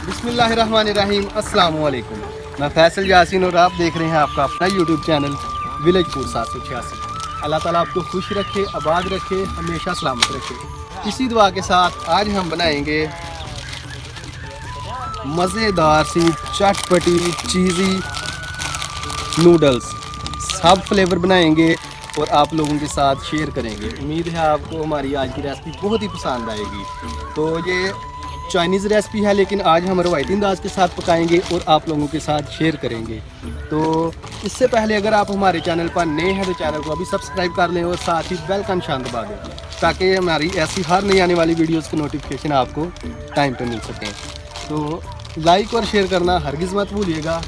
बिस्मिल्लाहिर्रहमानिर्रहीम, अस्सलाम वालेकुम। मैं फैसल यासीन और आप देख रहे हैं आपका अपना यूट्यूब चैनल विलेज फूड 786। अल्लाह ताला आपको खुश रखे, आबाद रखे, हमेशा सलामत रखे। इसी दुआ के साथ आज हम बनाएंगे मज़ेदार सी चटपटी चीज़ी नूडल्स। सब फ्लेवर बनाएंगे और आप लोगों के साथ शेयर करेंगे। उम्मीद है आपको हमारी आज की रेसिपी बहुत ही पसंद आएगी। तो ये चाइनीज़ रेसिपी है, लेकिन आज हम रवायती अंदाज के साथ पकाएंगे और आप लोगों के साथ शेयर करेंगे। तो इससे पहले अगर आप हमारे चैनल पर नए हैं तो चैनल को अभी सब्सक्राइब कर लें और साथ ही बेल का निशान दबा दें, ताकि हमारी ऐसी हर नई आने वाली वीडियोस की नोटिफिकेशन आपको टाइम पे मिल सकें। तो लाइक और शेयर करना हरगिज़ मत भूलिएगा।